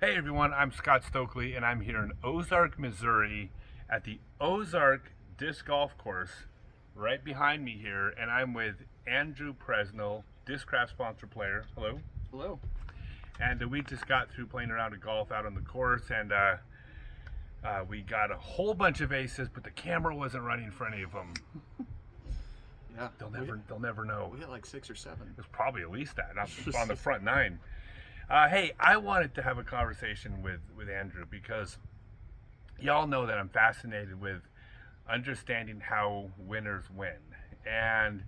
Hey everyone, I'm Scott Stokely and I'm here in Ozark, Missouri at the Ozark Disc Golf Course right behind me here, and I'm with Andrew Presnell, Discraft sponsor player. Hello. Hello. And we just got through playing around of golf out on the course, and we got a whole bunch of aces, but the camera wasn't running for any of them. Yeah, They'll never know. we hit like 6 or 7. It's probably at least that on the front nine. Hey, I wanted to have a conversation with Andrew because y'all know that I'm fascinated with understanding how winners win. And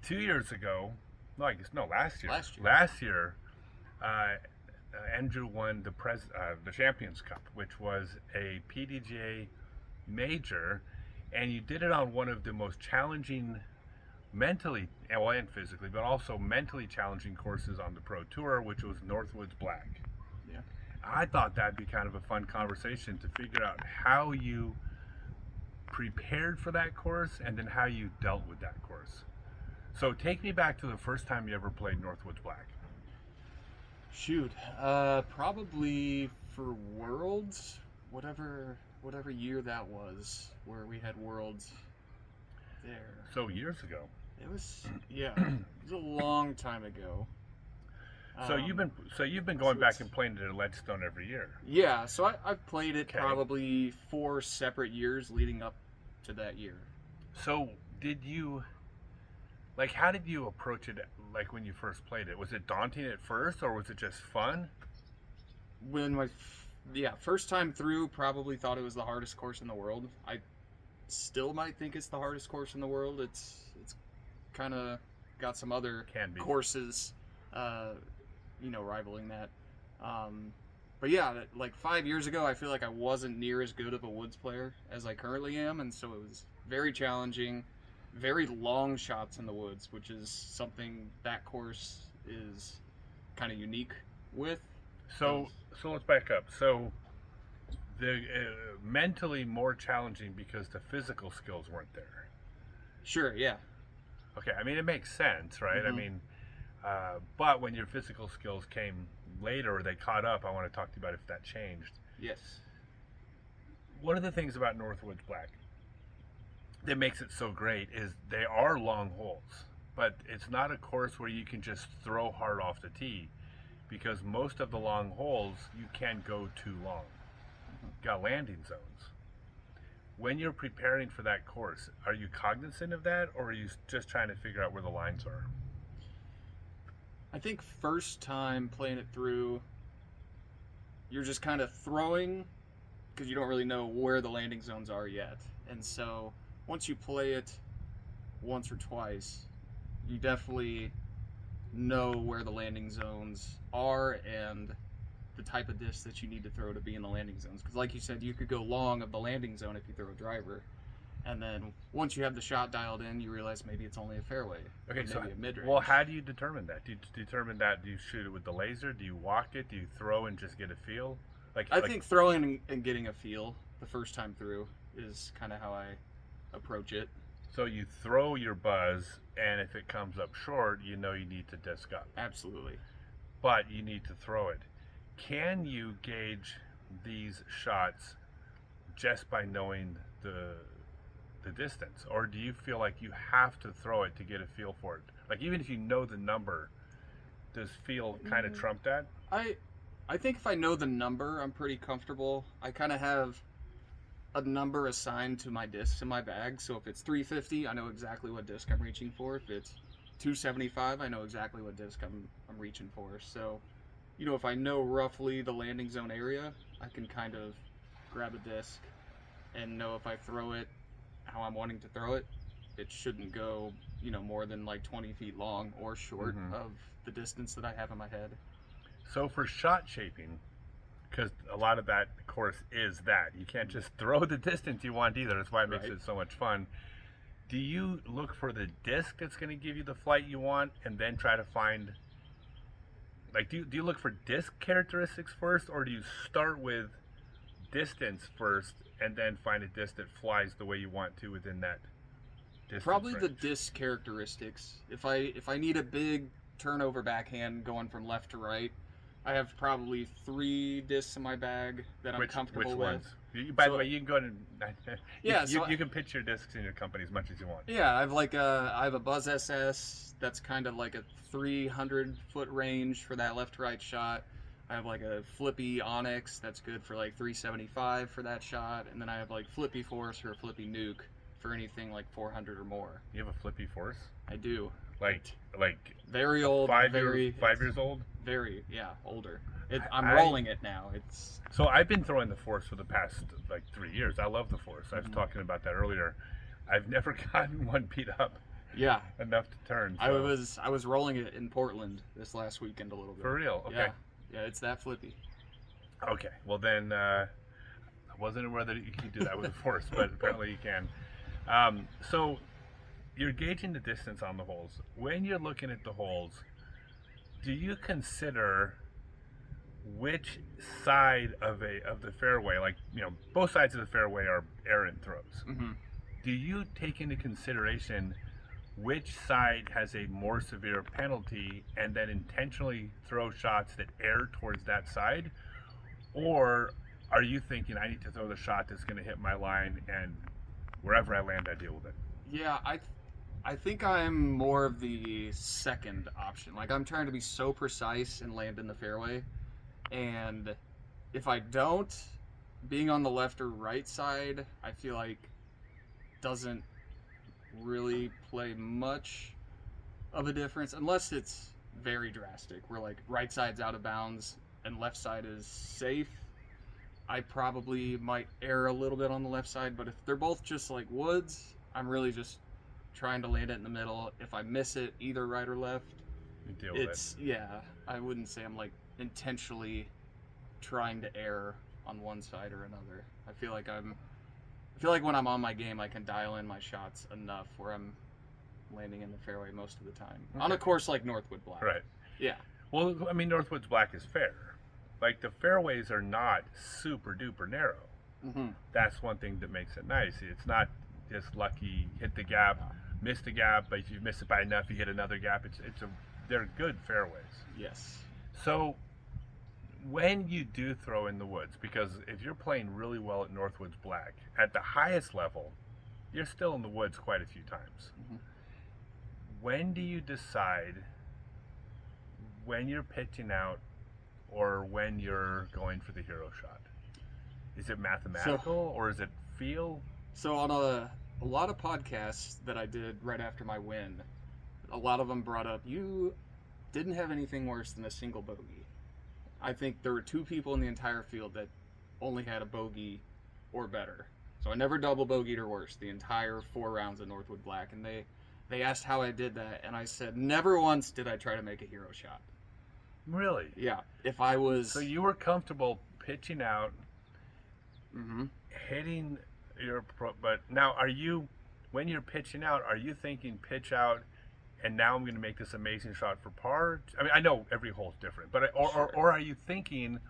2 years ago, no, I guess no, last year. Last year. Last year, uh, Andrew won the Champions Cup, which was a PDGA major, and you did it on one of the most challenging mentally and physically, but also mentally challenging courses on the Pro Tour, which was Northwoods Black. Yeah. I thought that'd be kind of a fun conversation to figure out how you prepared for that course and then how you dealt with that course. So take me back to the first time you ever played Northwoods Black. Shoot. Probably for Worlds, whatever year that was, where we had Worlds there. So years ago. It was it was a long time ago. So you've been going so back it's- and playing it at Ledgestone every year. Yeah, so I've played it Okay. probably 4 separate years leading up to that year. So did you how did you approach it like when you first played it? Was it daunting at first or was it just fun? When first time through, probably thought it was the hardest course in the world. I still might think it's the hardest course in the world. It's kind of got some other Can be. courses, rivaling that. But yeah, like 5 years ago, I feel like I wasn't near as good of a woods player as I currently am, and so it was very challenging, very long shots in the woods, which is something that course is kind of unique with. So let's back up. So the mentally more challenging because the physical skills weren't there. Sure, yeah. Okay, I mean it makes sense, right? I Mhm. mean, but when your physical skills came later or they caught up, I want to talk to you about if that changed. Yes. One of the things about Northwoods Black that makes it so great is they are long holes, but it's not a course where you can just throw hard off the tee because most of the long holes you can't go too long. You got landing zones. When you're preparing for that course, are you cognizant of that or are you just trying to figure out where the lines are? I think first time playing it through, you're just kind of throwing because you don't really know where the landing zones are yet. And so once you play it once or twice, you definitely know where the landing zones are and the type of disc that you need to throw to be in the landing zones. Because, like you said, you could go long of the landing zone if you throw a driver. And then once you have the shot dialed in, you realize maybe it's only a fairway. Okay, or so maybe a mid range. well, how do you determine that? Do you determine that? Do you shoot it with the laser? Do you walk it? Do you throw and just get a feel? I think throwing and getting a feel the first time through is kind of how I approach it. so. You throw your buzz, and if it comes up short, you know you need to disc up, Absolutely. but you need to throw it. Can you gauge these shots just by knowing the distance, or do you feel like you have to throw it to get a feel for it? Like even if you know the number, does feel kind of trump that? I think if I know the number, I'm pretty comfortable. I kind of have a number assigned to my discs in my bag. So if it's 350, I know exactly what disc I'm reaching for. If it's 275, I know exactly what disc I'm reaching for. So, if I know roughly the landing zone area, I can kind of grab a disc and know if I throw it how I'm wanting to throw it. It shouldn't go, more than like 20 feet long or short of the distance that I have in my head. So for shot shaping, because a lot of that course is that you can't just throw the distance you want either. That's why it makes Right. it so much fun. Do you look for the disc that's going to give you the flight you want, and then try to find do you look for disc characteristics first, or do you start with distance first and then find a disc that flies the way you want to within that distance Probably the range? disc characteristics. If I need a big turnover backhand going from left to right, I have probably 3 discs in my bag that I'm Which comfortable with. ones? By the So- way, you can go and Yeah, so you can pitch your discs in your company as much as you want. Yeah, I have a Buzz SS that's kind of like a 300-foot range for that left to right shot. I have like a Flippy Onyx that's good for like 375 for that shot, and then I have like Flippy Force or a Flippy Nuke for anything like 400 or more. You have a Flippy Force? I do. Like Very old, 5 years old? very older. I'm I- rolling it now. It's So I've been throwing the Force for the past like 3 years. I love the Force. I was Mhm. talking about that earlier. I've never gotten one beat up yeah. enough to turn. I so- was rolling it in Portland this last weekend a little bit. For real? Okay. Yeah, it's that flippy. Okay. Well then, I wasn't aware that you could do that with a Force, but apparently you can. So you're gauging the distance on the holes. When you're looking at the holes, do you consider which side of the fairway, like both sides of the fairway are errant throws? Mm-hmm. Do you take into consideration which side has a more severe penalty and then intentionally throw shots that err towards that side? Or are you thinking, I need to throw the shot that's going to hit my line, and wherever I land, I deal with it? Yeah, I think I'm more of the second option. Like, I'm trying to be so precise and land in the fairway, and if I don't, being on the left or right side, I feel like doesn't really play much of a difference unless it's very drastic, where like right side's out of bounds and left side is safe. I probably might err a little bit on the left side, but if they're both just like woods, I'm really just trying to land it in the middle. If I miss it either right or left, You deal with it's I wouldn't say I'm like intentionally trying to err on one side or another. I feel like when I'm on my game, I can dial in my shots enough where I'm landing in the fairway most of the time. On a Okay. course like Northwood Black. it. Right. Yeah. Well, I mean, Northwoods Black is fair. Like, the fairways are not super duper narrow. Mm-hmm. That's one thing that makes it nice. It's not just lucky, hit the gap, miss the gap, but if you miss it by enough, you hit another gap. They're good fairways. Yes. So when you do throw in the woods, because if you're playing really well at Northwoods Black, at the highest level, you're still in the woods quite a few times. Mhm. When do you decide when you're pitching out or when you're going for the hero shot? Is it mathematical or is it feel? So on a lot of podcasts that I did right after my win, a lot of them brought up you didn't have anything worse than a single bogey. I think there were 2 people in the entire field that only had a bogey or better. So I never double bogeyed or worse the entire 4 rounds of Northwood Black, and they asked how I did that, and I said never once did I try to make a hero shot. Really? Yeah, if I was So you were comfortable pitching out, Mhm. hitting but now when you're pitching out, are you thinking pitch out and now I'm going to make this amazing shot for par? I mean, I know every hole's different, but Sure. or are you thinking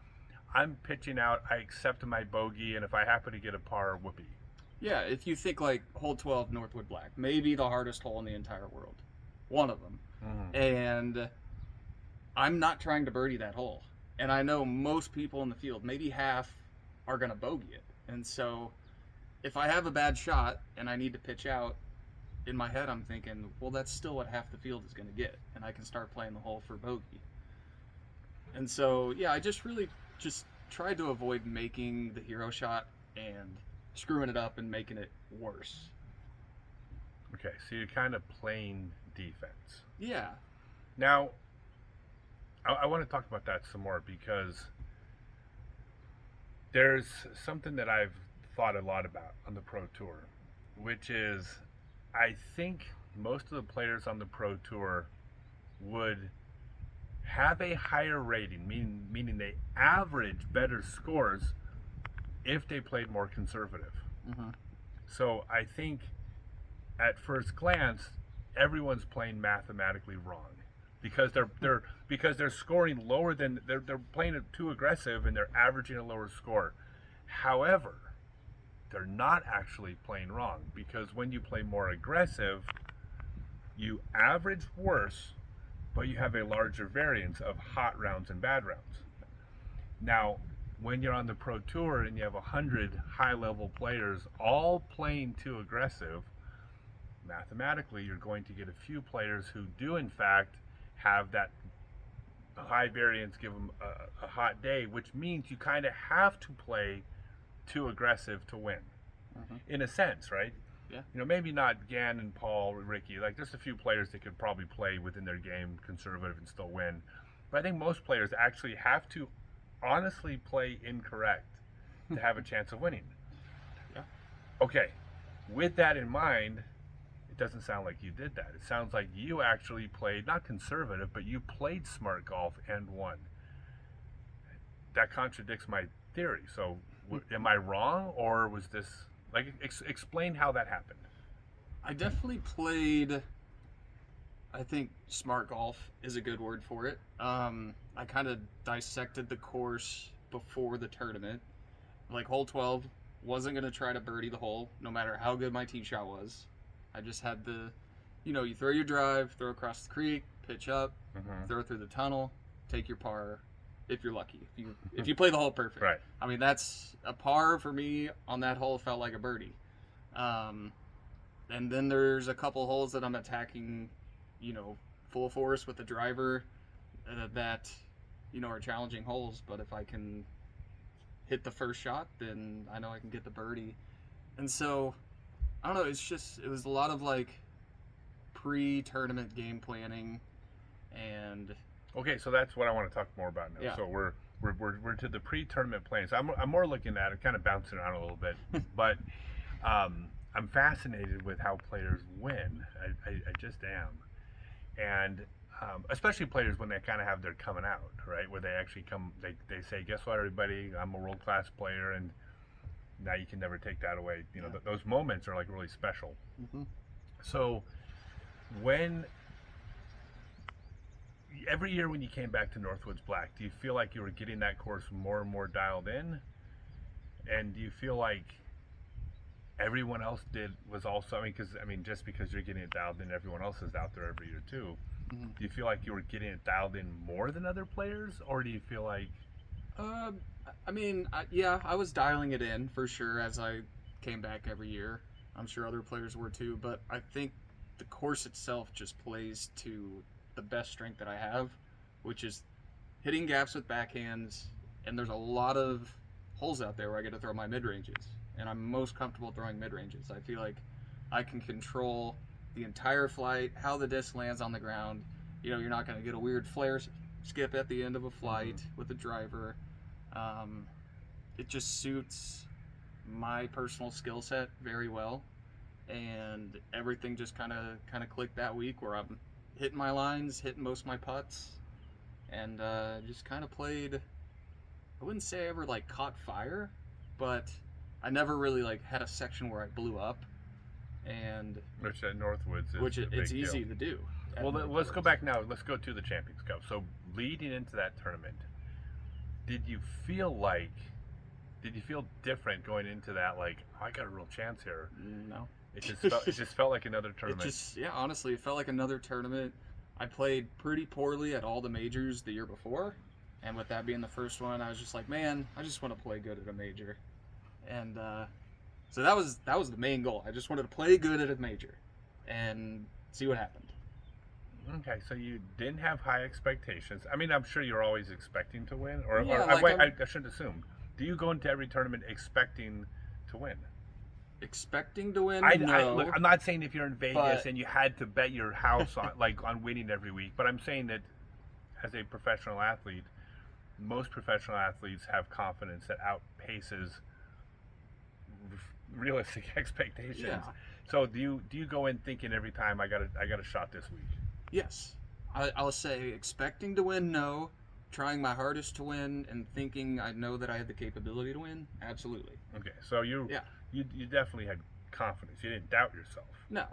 I'm pitching out, I accept my bogey, and if I happen to get a par, whoopee? Yeah, if you think like hole 12 Northwood Black, maybe the hardest hole in the entire world. One of them. Mm-hmm. And I'm not trying to birdie that hole. And I know most people in the field, maybe half, are going to bogey it. And so if I have a bad shot and I need to pitch out, in my head I'm thinking, well, that's still what half the field is going to get. And I can start playing the hole for bogey. And so, yeah, I just really just tried to avoid making the hero shot and screwing it up and making it worse. Okay, so you're kind of playing defense. Yeah. Now, I want to talk about that some more because there's something that I've thought a lot about on the Pro Tour, which is I think most of the players on the Pro Tour would have a higher rating, meaning they average better scores if they played more conservative. Mm-hmm. So I think at first glance, everyone's playing mathematically wrong because they're scoring lower than they're playing it too aggressive and they're averaging a lower score. However, they're not actually playing wrong because when you play more aggressive, you average worse, but you have a larger variance of hot rounds and bad rounds. Now, when you're on the Pro Tour and you have 100 high-level players all playing too aggressive, mathematically you're going to get a few players who do in fact have that high variance, give them a hot day, which means you kind of have to play too aggressive to win, in a sense, right? Yeah. You know, maybe not Gann and Paul, Ricky. Like, there's a few players that could probably play within their game conservative and still win. But I think most players actually have to honestly play incorrect to have a chance of winning. Yeah. Okay. With that in mind, it doesn't sound like you did that. It sounds like you actually played not conservative, but you played smart golf and won. That contradicts my theory. So, am I wrong, or was this like explain how that happened? I definitely played. I think smart golf is a good word for it. I kind of dissected the course before the tournament. Like hole 12, wasn't going to try to birdie the hole, no matter how good my tee shot was. I just had you throw your drive, throw across the creek, pitch up, throw through the tunnel, take your par, if you're lucky. If you play the hole perfect. Right. I mean, that's a par for me on that hole felt like a birdie. And then there's a couple holes that I'm attacking, full force with the driver that, are challenging holes. But if I can hit the first shot, then I know I can get the birdie. And so, I don't know, it was a lot of like pre-tournament game planning and... Okay, so that's what I want to talk more about now. Yeah. So we're to the pre-tournament planning. So I'm more looking at it, kind of bouncing around a little bit, but I'm fascinated with how players win. I just am, and especially players when they kind of have their coming out, right? Where they actually come, they say, "Guess what, everybody? I'm a world-class player," and now you can never take that away. You know, those moments are like really special. Mm-hmm. So when every year when you came back to Northwoods Black, do you feel like you were getting that course more and more dialed in? And do you feel like everyone else was also, just because you're getting it dialed in, everyone else is out there every year too. Mm-hmm. Do you feel like you were getting it dialed in more than other players, or do you feel like... I was dialing it in for sure as I came back every year. I'm sure other players were too, but I think the course itself just plays to the best strength that I have, which is hitting gaps with backhands, and there's a lot of holes out there where I get to throw my mid-ranges, and I'm most comfortable throwing mid-ranges. I feel like I can control the entire flight, how the disc lands on the ground. You're not going to get a weird flare skip at the end of a flight with a driver. It just suits my personal skill set very well, and everything just kind of clicked that week where I'm hitting my lines, hitting most of my putts, and just kind of played. I wouldn't say I ever like caught fire, but I never really like had a section where I blew up, and which at Northwoods is it's easy to do. Well, let's go back now. Let's go to the Champions Cup. So leading into that tournament, did you feel different going into that? Like, I got a real chance here. No. It just felt like another tournament. Honestly, it felt like another tournament. I played pretty poorly at all the majors the year before, and with that being the first one, I was just like, man, I just want to play good at a major, and so that was the main goal. I just wanted to play good at a major, and see what happened. Okay, so you didn't have high expectations. I mean, I'm sure you're always expecting to win, or I shouldn't assume. Do you go into every tournament expecting to win? Expecting to win? No. Look, I'm not saying if you're in Vegas and you had to bet your house on winning every week, but I'm saying that as a professional athlete, most professional athletes have confidence that outpaces realistic expectations. Yeah. So do you go in thinking every time I got a shot this week? Yes. I'll say expecting to win, no. Trying my hardest to win and thinking I know that I had the capability to win, absolutely. Okay, so you definitely had confidence. You didn't doubt yourself. No.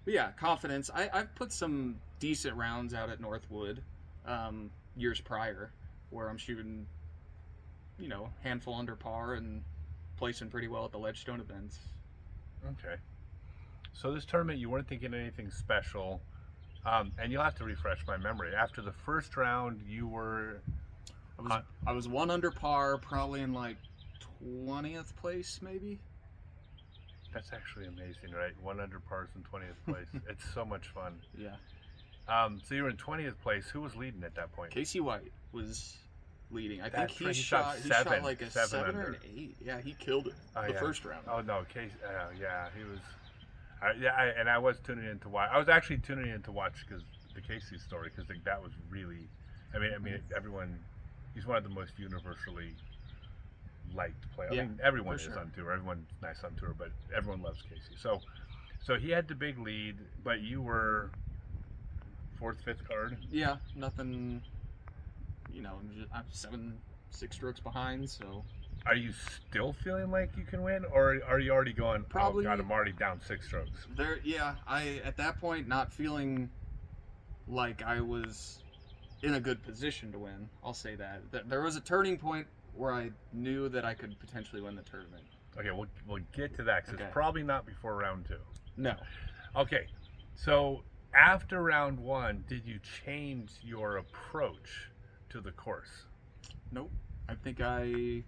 But yeah, confidence. I've put some decent rounds out at Northwood years prior where I'm shooting, handful under par and placing pretty well at the Ledgestone events. Okay. So this tournament, you weren't thinking anything special. And you'll have to refresh my memory. After the first round, you were I was one under par, probably in like 20th place, maybe. that's actually amazing, right? 100 pars in 20th place. It's so much fun. Yeah. So you were in 20th place. Who was leading at that point? Casey White was leading. I think That's he right, shot like a seven 7 or under. an 8. Yeah, he killed it Oh, the yeah. first round. Oh no, Casey. Yeah, he was. And I was tuning in to watch. I was actually tuning in to watch because the Casey story, because that was really. I mean, everyone. He's one of the most universally liked players. Yeah, I mean, everyone for is sure. on tour. Everyone's nice on tour, but everyone loves Casey. So he had the big lead, but you were fourth, fifth card. Yeah, nothing. I'm 6 strokes behind, so Are you still feeling like you can win, or are you already going? Probably- Oh God, I'm already down 6 strokes. there. Yeah, I at that point not feeling like I was in a good position to win. I'll say that. There was a turning point where I knew that I could potentially win the tournament. Okay, we'll get to that because Okay. it's probably not before round 2. No, Okay, so after round 1, did you change your approach to the course? nope. I think I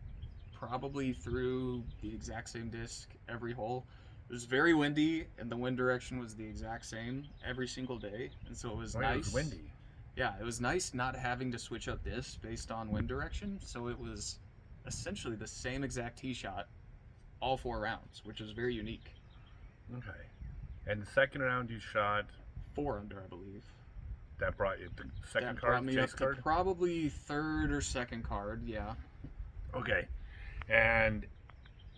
probably threw the exact same disc every hole. It was very windy, and the wind direction was the exact same every single day, and so it was Oh, nice. it was windy. Yeah, it was nice not having to switch up discs based on wind direction. So it was essentially the same exact tee shot all 4 rounds, which is very unique. Okay. And the second round you shot, 4 under, I believe. that brought you the second That card, brought me chase up card? to probably 3rd or 2nd card. Yeah. Okay. And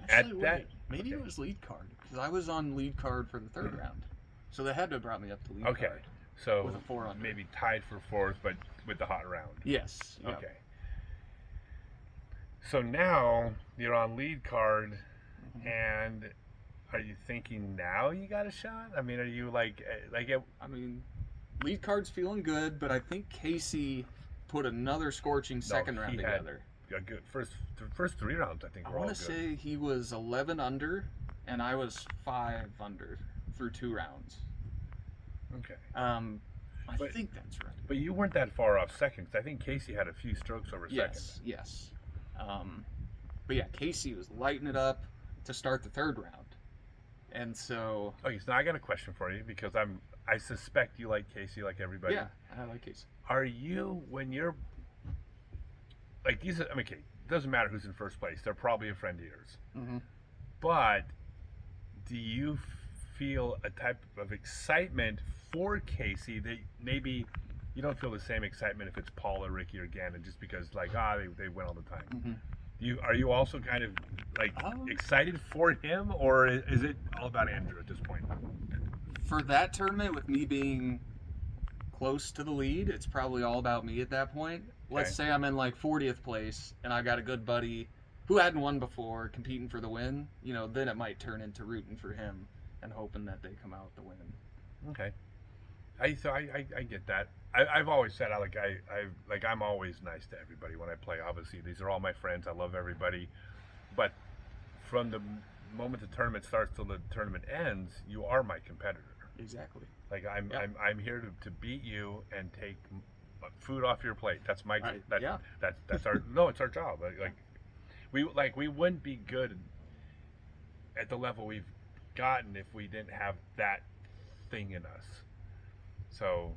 Actually, that- wait, maybe okay. it was lead card because I was on lead card for the 3rd round, so they had to have brought me up to lead Okay. card. So With a 4 under. maybe tied for 4th, but with the hot round. Yes. Yep. Okay. So now you're on lead card, Mhm. and are you thinking now you got a shot? I mean, are you like I mean, lead card's feeling good, but I think Casey put another scorching second round he had together. a good the first 3 rounds? I think I were all want good. to say he was 11 under, and I was 5 under through 2 rounds. Okay. I But- think that's right. But you weren't that far off second, 'cause I think Casey had a few strokes over Yes, second. yes. But yeah, Casey was lighting it up to start the 3rd round, and so Okay, so now I got a question for you because I suspect you like Casey like everybody. yeah, I like Casey. Are you, when you're like these? I mean, okay, it doesn't matter who's in first place. They're probably a friend of yours. Mm-hmm. But do you feel a type of excitement for Casey that maybe you don't feel the same excitement if it's Paul or Ricky or Gannon just because they win all the time? Mm-hmm. Are you also kind of like excited for him, or is it all about Andrew at this point? For that tournament, with me being close to the lead, it's probably all about me at that point. Let's Okay. say I'm in like 40th place and I got a good buddy who hadn't won before competing for the win, then it might turn into rooting for him and hoping that they come out with the win. Okay. I get that. I've always said I'm always nice to everybody when I play. Obviously, these are all my friends. I love everybody, but from the moment the tournament starts till the tournament ends, you are my competitor. Exactly. Like Yeah. I'm here to beat you and take food off your plate. That's my Right. that, Yeah. that's our no, it's our job. We wouldn't be good at the level we've gotten if we didn't have that thing in us. So,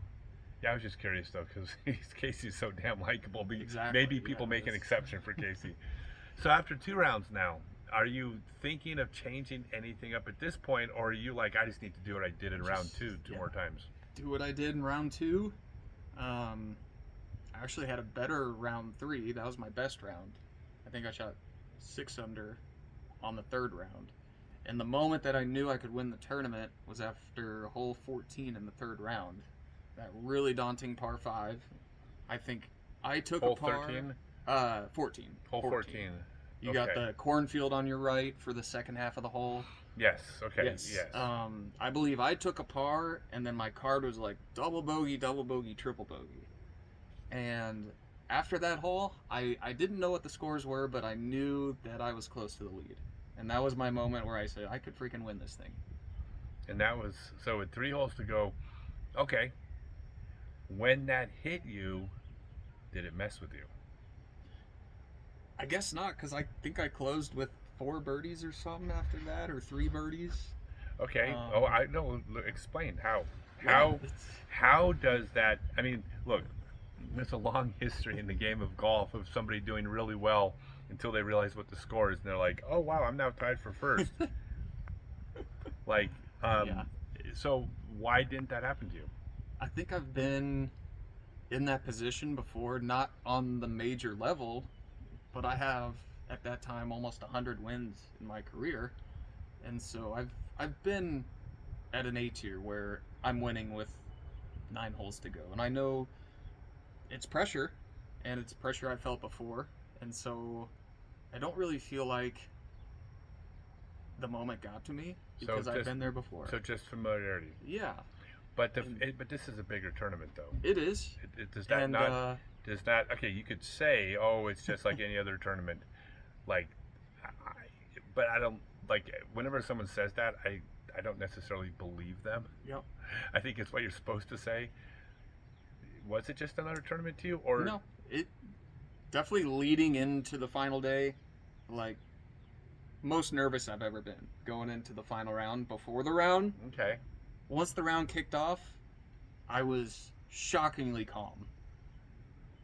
yeah, I was just curious though because Casey's so damn likable. Exactly, Maybe people yeah, make an that's- exception for Casey. So after 2 rounds now, are you thinking of changing anything up at this point, or are you like, I just need to do what I did in round 2 yeah. more times? Do what I did in round 2. I actually had a better round 3. That was my best round. I think I shot 6 under on the 3rd round. And the moment that I knew I could win the tournament was after hole 14 in the 3rd round. That really daunting par 5. I think I took Hole a par. 13? 14. Hole 14. You got Okay. the cornfield on your right for the second half of the hole. Yes. Okay. Yes. Yes. I believe I took a par, and then my card was like double bogey, triple bogey. And after that hole, I didn't know what the scores were, but I knew that I was close to the lead. And that was my moment where I said, I could freaking win this thing. And that was, so with 3 holes to go, okay, when that hit you, did it mess with you? I guess not, because I think I closed with 4 birdies or something after that, or 3 birdies. Okay. Um, I know. Explain how. yeah, How it's how does that? I mean, look, there's a long history in the game of golf of somebody doing really well until they realize what the score is, and they're like, "Oh wow, I'm now tied for first." Like, yeah. um, so why didn't that happen to you? I think I've been in that position before, not on the major level, but I have at that time almost 100 wins in my career, and so I've been at an A tier where I'm winning with 9 holes to go, and I know it's pressure, and it's pressure I felt before, and so I don't really feel like the moment got to me So because I've just been there before. so just familiarity. Yeah, But and but this is a bigger tournament though. it is, Does that and not? Does that? Okay, you could say, oh, it's just like any other tournament. Like, I, but I don't like whenever someone says that. I don't necessarily believe them. yep. I think it's what you're supposed to say. Was it just another tournament to you, or No, it definitely leading into the final day, like most nervous I've ever been going into the final round. Before the round, okay? once the round kicked off, I was shockingly calm,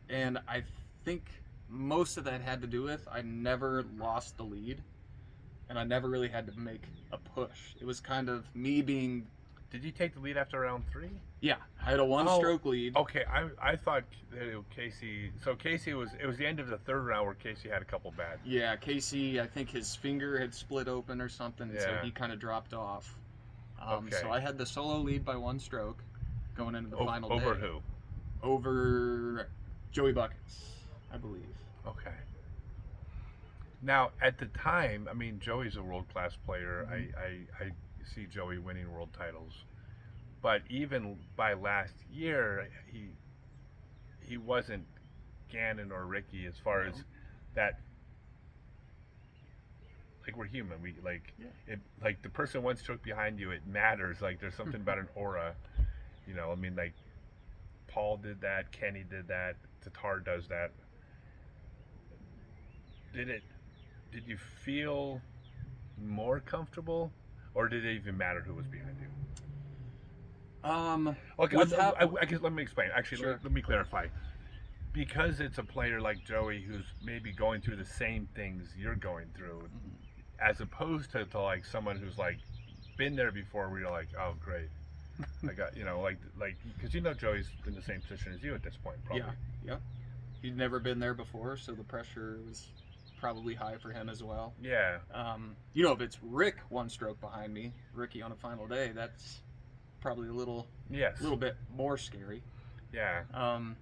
and I think most of that had to do with I never lost the lead, and I never really had to make a push. It was kind of me being, Did you take the lead after round 3? yeah, I had a one-stroke lead. Okay. I thought that Casey. So Casey was. It was the end of the third round where Casey had a couple bad. Yeah, Casey, I think his finger had split open or something, and so Yeah. he kind of dropped off. Okay. So I had the solo lead by 1 stroke going into the final Over day. who? Over Joey Buckets, I believe. Okay. Now, at the time, I mean, Joey's a world class player. Mhm. I see Joey winning world titles, but even by last year, he wasn't Gannon or Ricky as far as No. that. Like we're human, we like Yeah. it. Like the person one stroke behind you, it matters. Like there's something about an aura, you know. I mean, like Paul did that, Kenny did that, Tatar does that. Did it? Did you feel more comfortable, or did it even matter who was behind you? Okay, With how? I guess let me explain. Actually, Sure. let me clarify. Because it's a player like Joey who's maybe going through the same things you're going through, Mhm. as opposed to like someone who's like been there before, where you're like, oh great, I got like because you know Joey's in the same position as you at this point, probably. Yeah, yeah. He'd never been there before, so the pressure was probably high for him as well. Yeah, If it's Rick 1 stroke behind me, Ricky on a final day, that's probably a yes, little bit more scary. yeah, Um,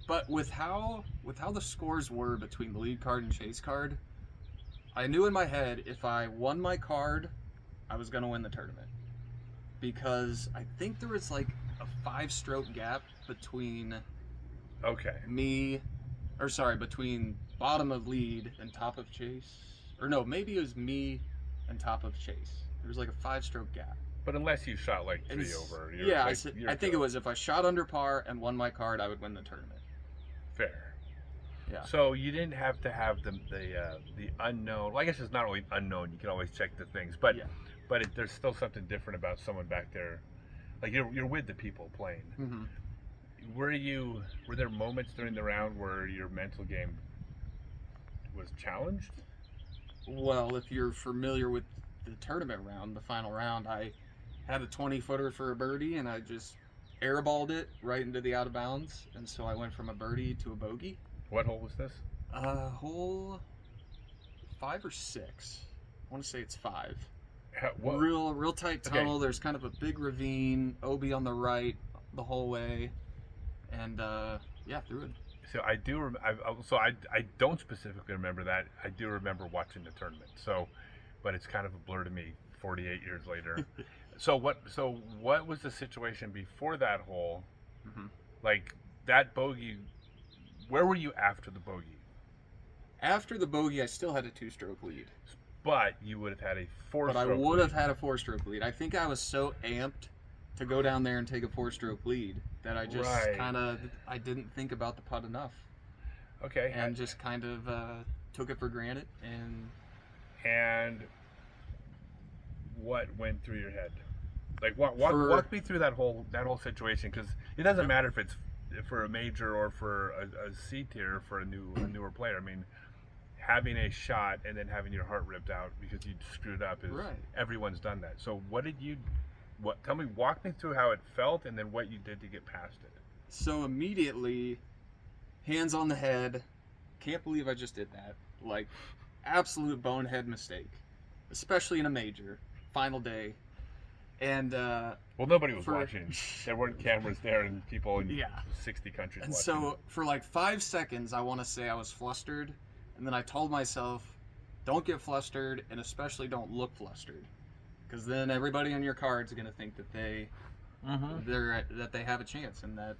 but with how the scores were between the lead card and chase card, I knew in my head if I won my card, I was gonna win the tournament because I think there was like a 5-stroke gap between okay. me, or sorry, between bottom of lead and top of chase, or no, maybe it was me and top of chase. There was like a 5-stroke gap. But unless you shot like And three over, you're yeah, like you're I think it good. was if I shot under par and won my card, I would win the tournament. Fair. Yeah. So you didn't have to have the unknown. Well, I guess it's not really unknown. You can always check the things, but Yeah. there's still something different about someone back there. Like you're with the people playing. hmm Were there moments during the round where your mental game was challenged? Well, if you're familiar with the tournament round, the final round, I had a 20-footer for a birdie, and I just airballed it right into the out of bounds, and so I went from a birdie to a bogey. What hole was this? Hole 5 or 6. I want to say it's 5. What? Real tight Okay. tunnel. There's kind of a big ravine. OB on the right the whole way, and yeah, through it. So I do. I don't specifically remember that. I do remember watching the tournament. So, but it's kind of a blur to me. 48 years later. So what was the situation before that hole? hmm Like that bogey. Where were you after the bogey? After the bogey, I still had a 2-stroke lead. But you would have had a four. But I would have had a 4-stroke lead. I think I was so amped to go down there and take a 4-stroke lead that I just Right. I didn't think about the putt enough, Okay. and just kind of took it for granted. And what went through your head? Like, walk me through that whole situation, because it doesn't matter if it's for a major or for a C tier for a newer player. I mean, having a shot and then having your heart ripped out because you screwed up is Right. everyone's done that. So tell me, walk me through how it felt and then what you did to get past it. So immediately, hands on the head. Can't believe I just did that. Like, absolute bonehead mistake, especially in a major final day. And Well, nobody was watching. There weren't cameras there and people in Yeah. 60 countries And watching. so for like 5 seconds, I want to say I was flustered, and then I told myself, don't get flustered, and especially don't look flustered, because then everybody on your cards are gonna think that they have a chance, and that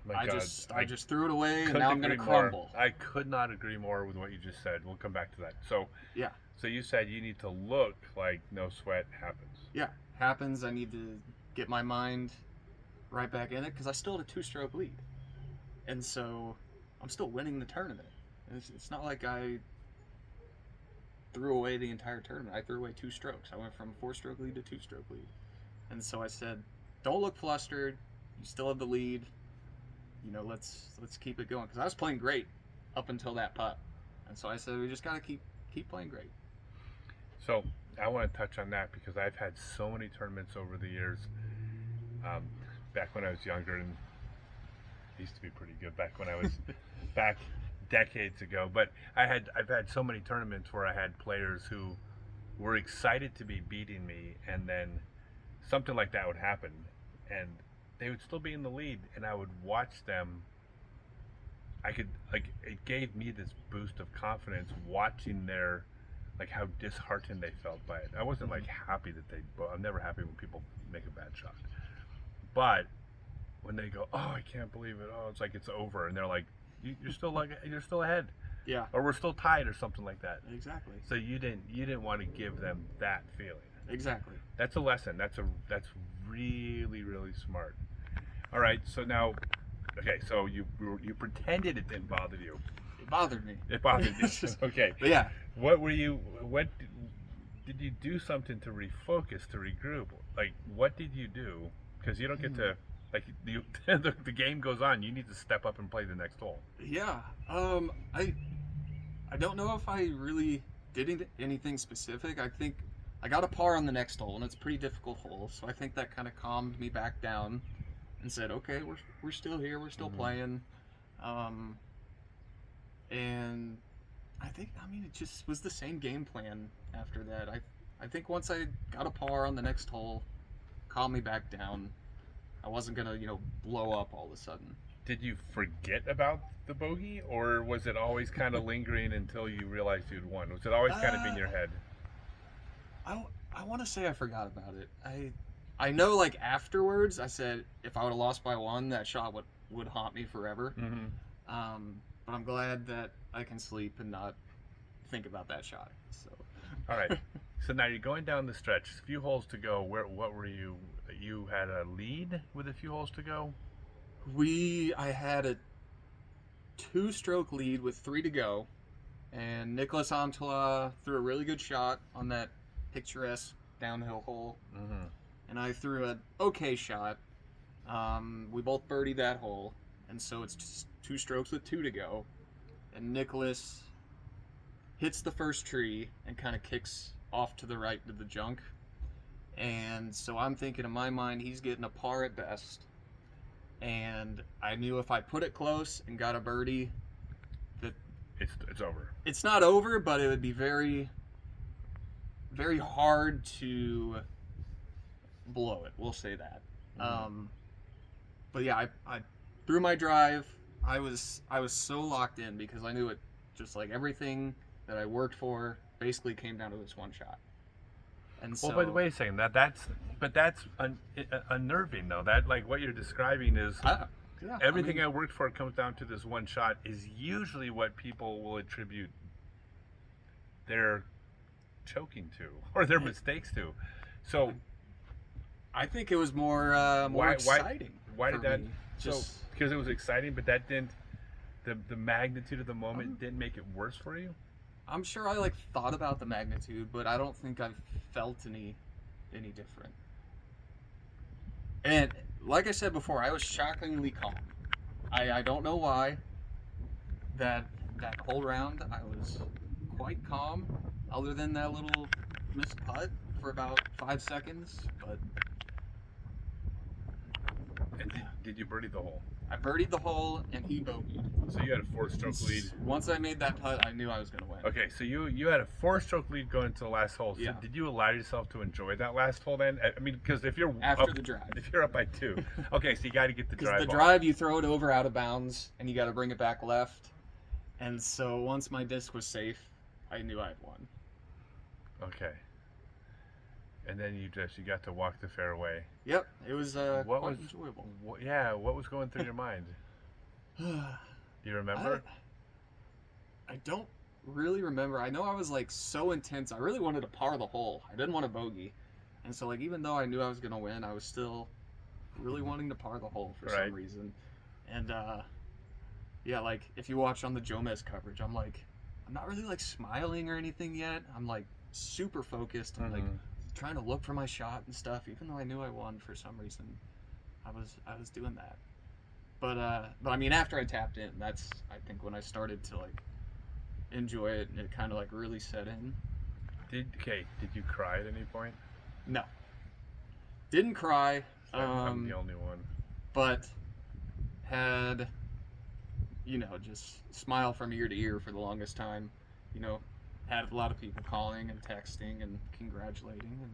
My I God, just threw it away, and couldn't now I'm gonna agree crumble. more. I could not agree more with what you just said. We'll come back to that. So Yeah. So you said you need to look like no sweat happens. Yeah, happens. I need to get my mind right back in it, because I still had a 2-stroke lead, and so I'm still winning the tournament. And it's not like I threw away the entire tournament. I threw away 2 strokes. I went from 4-stroke lead to 2-stroke lead, and so I said, "Don't look flustered. You still have the lead. You know, let's keep it going." Because I was playing great up until that putt, and so I said, "We just gotta keep playing great." So I want to touch on that because I've had so many tournaments over the years. Back when I was younger, and I used to be pretty good back when I was back decades ago. But I've had so many tournaments where I had players who were excited to be beating me, and then something like that would happen, and they would still be in the lead, and I would watch them. It gave me this boost of confidence watching their, like, how disheartened they felt by it. I wasn't like happy that I'm never happy when people make a bad shot. But when they go, "Oh, I can't believe it. Oh, it's like it's over," and they're like, you're still ahead, Yeah, or we're still tied, or something like that. exactly. So you didn't want to give them that feeling. Exactly. That's a lesson. That's really, really smart. All right. So now, okay. So you pretended it didn't bother you. It bothered me. It bothered you. Okay. But yeah, What did you do something to refocus, to regroup? Like, what did you do? Because you don't get to, like, the game goes on. You need to step up and play the next hole. yeah. I don't know if I really did anything specific. I think I got a par on the next hole, and it's a pretty difficult hole. So I think that kind of calmed me back down and said, "Okay, we're still here. We're still playing." And it just was the same game plan after that. I think once I got a par on the next hole, calmed me back down. I wasn't gonna, blow up all of a sudden. Did you forget about the bogey, or was it always kind of lingering until you realized you'd won? Was it always kind of in your head? I want to say I forgot about it. I know, like, afterwards, I said if I would have lost by 1, that shot would haunt me forever. But I'm glad that I can sleep and not think about that shot. So. All right. So now you're going down the stretch. A few holes to go. What were you? You had a lead with a few holes to go. I had a 2-stroke lead with 3 to go, and Nicholas Antela threw a really good shot on that picturesque downhill hole, and I threw an okay shot. We both birdied that hole, and so it's just 2 strokes with 2 to go, and Nicholas hits the first tree and kind of kicks off to the right to the junk, and so I'm thinking in my mind he's getting a par at best, and I knew if I put it close and got a birdie, that it's over. It's not over, but it would be very, very hard to blow it. We'll say that. But yeah, I threw my drive. I was so locked in because I knew it. Just like everything that I worked for basically came down to this one shot. And so, Well, but wait a second. That's unnerving though. That, like, what you're describing is everything I worked for comes down to this one shot is usually what people will attribute their choking to or their mistakes to. So I think it was more Why exciting. why for did that? me. So Just because it was exciting, but that didn't the magnitude of the moment didn't make it worse for you. I'm sure I like thought about the magnitude, but I don't think I felt any different. And like I said before, I was shockingly calm. I don't know why. That that whole round I was quite calm, other than that little missed putt for about 5 seconds. But And did you birdie the hole? I birdied the hole and he bogeyed. So you had a 4-stroke lead. Once I made that putt, I knew I was gonna win. Okay, so you had a 4-stroke lead going into the last hole. So Yeah. did you allow yourself to enjoy that last hole then? I mean, because if you're After up, the drive. if you're up by 2, okay, so you got to get the Because drive. the off. drive, you throw it over out of bounds, and you got to bring it back left. And so once my disc was safe, I knew I had won. Okay. And then you got to walk the fairway. Yep, it was What quite was- enjoyable. What was going through your mind? Do you remember? I don't really remember. I know I was like so intense. I really wanted to par the hole. I didn't want to bogey. And so like even though I knew I was gonna win, I was still really wanting to par the hole for Right. some reason. And yeah, like if you watch on the Jomez coverage, I'm not really like smiling or anything yet. I'm like super focused and like trying to look for my shot and stuff, even though I knew I won for some reason. I was doing that. But I mean after I tapped in, that's I think when I started to like enjoy it and it kind of like really set in. Did you cry at any point? No. Didn't cry. I'm the only one. But had just smile from ear to ear for the longest time. Had a lot of people calling and texting and congratulating, and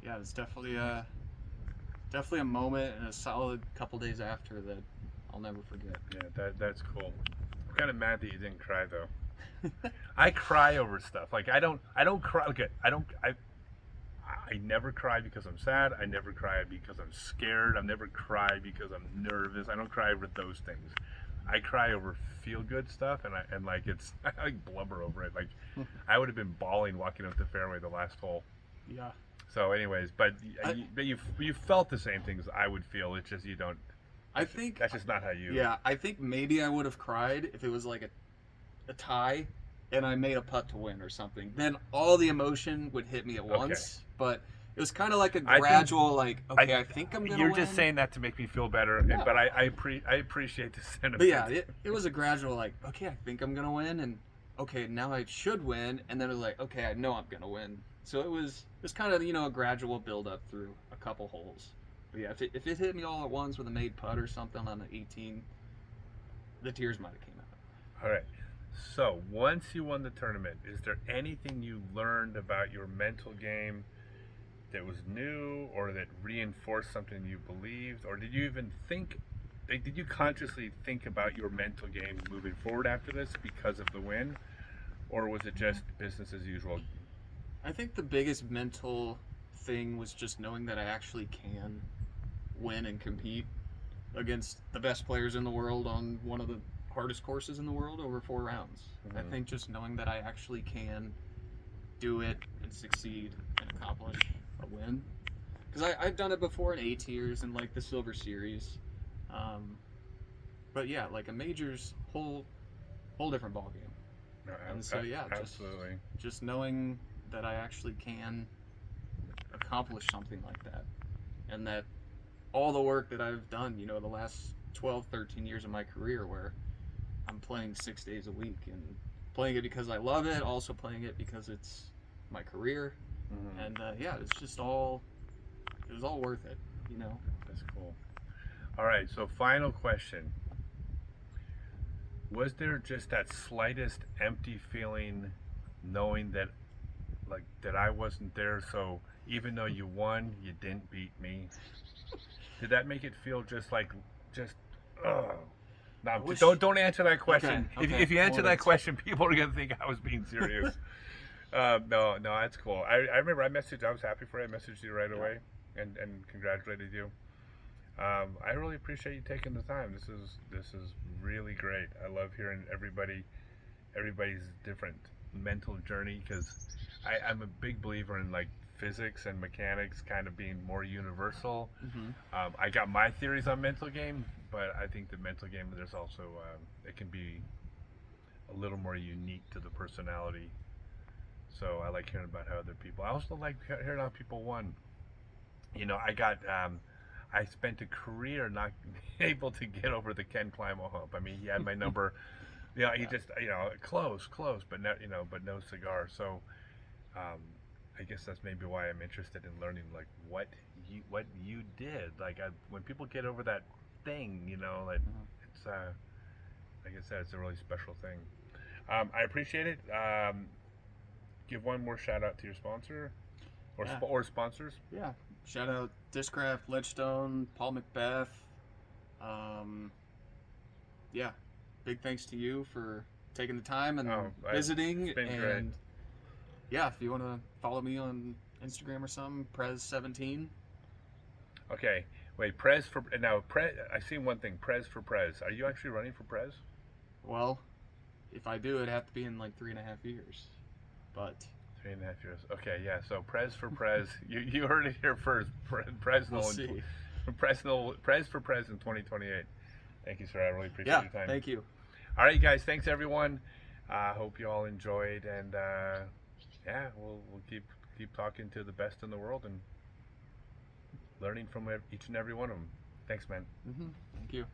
yeah, it's definitely a moment and a solid couple days after that I'll never forget. Yeah, that's cool. I'm kind of mad that you didn't cry though. I cry over stuff. Like I don't cry. Okay, I never cry because I'm sad. I never cry because I'm scared. I never cry because I'm nervous. I don't cry over those things. I cry over feel good stuff, and I like blubber over it. Like I would have been bawling walking up the fairway the last hole. Yeah. So, anyways, but you felt the same things I would feel. It's just you don't. I think That's just not how you. Yeah, I think maybe I would have cried if it was like a tie and I made a putt to win or something. Then all the emotion would hit me at once. But it was kind of like a gradual, I think I'm gonna You're win. just saying that to make me feel better, No. but I appreciate the sentiment. But yeah, it was a gradual okay, I think I'm gonna win, and okay, now I should win, and then it was like, okay, I know I'm gonna win. So it was kind of a gradual build up through a couple holes. But yeah, if it hit me all at once with a made putt or something on the 18, the tears might have came out. All right. So once you won the tournament, is there anything you learned about your mental game that was new, or that reinforced something you believed, or did you even think? Did you consciously think about your mental game moving forward after this because of the win, or was it just business as usual? I think the biggest mental thing was just knowing that I actually can win and compete against the best players in the world on one of the hardest courses in the world over 4 rounds. Mm-hmm. I think just knowing that I actually can do it and succeed and accomplish a win. Because I've done it before in A tiers and like the Silver Series. But yeah, like a major's whole different ballgame. No, And so yeah, absolutely. just knowing that I actually can accomplish something like that, and that all the work that I've done, the last 12, 13 years of my career, where I'm playing 6 days a week and playing it because I love it, also playing it because it's my career, and yeah, it was all worth it, That's cool. All right, so final question. Was there just that slightest empty feeling knowing that I wasn't there, so even though you won, you didn't beat me? Did that make it feel no, don't answer that question. Okay. If you answer that question, people are gonna think I was being serious. No, that's cool. I remember I was happy for you. I messaged you right away and congratulated you. I really appreciate you taking the time. This is really great. I love hearing everybody's different mental journey, because I'm a big believer in like physics and mechanics kind of being more universal. Mm-hmm. I got my theories on mental game, but I think the mental game, there's also it can be a little more unique to the personality. So I like hearing about how other people. I also like hearing how people won. I spent a career not able to get over the Ken Climo hump. I mean, he had my number. He Yeah. just close, but no cigar. So um, I guess that's maybe why I'm interested in learning like what you did. When people get over that thing, like Mhm. it's like I said, it's a really special thing. I appreciate it. Give one more shout out to your sponsor Yeah. or sponsors. Yeah. Shout out Discraft, Ledgestone, Paul Macbeth. Um, yeah. Big thanks to you for taking the time Oh, and it's visiting. been great. And yeah, if you want to follow me on Instagram or something, Prez17. Okay, wait, Prez for now. Prez, I seen one thing. Prez for Prez. Are you actually running for Prez? Well, if I do, it'd have to be in like 3.5 years. But 3.5 years. Okay, yeah. So Prez for Prez. You heard it here first. we'll Presnell see. Presnell Prez for Prez in 2028. Thank you, sir. I really appreciate Yeah. your time. Thank you. All right, guys. Thanks everyone. Hope you all enjoyed, and yeah, we'll keep talking to the best in the world and learning from each and every one of them. Thanks, man. Thank you.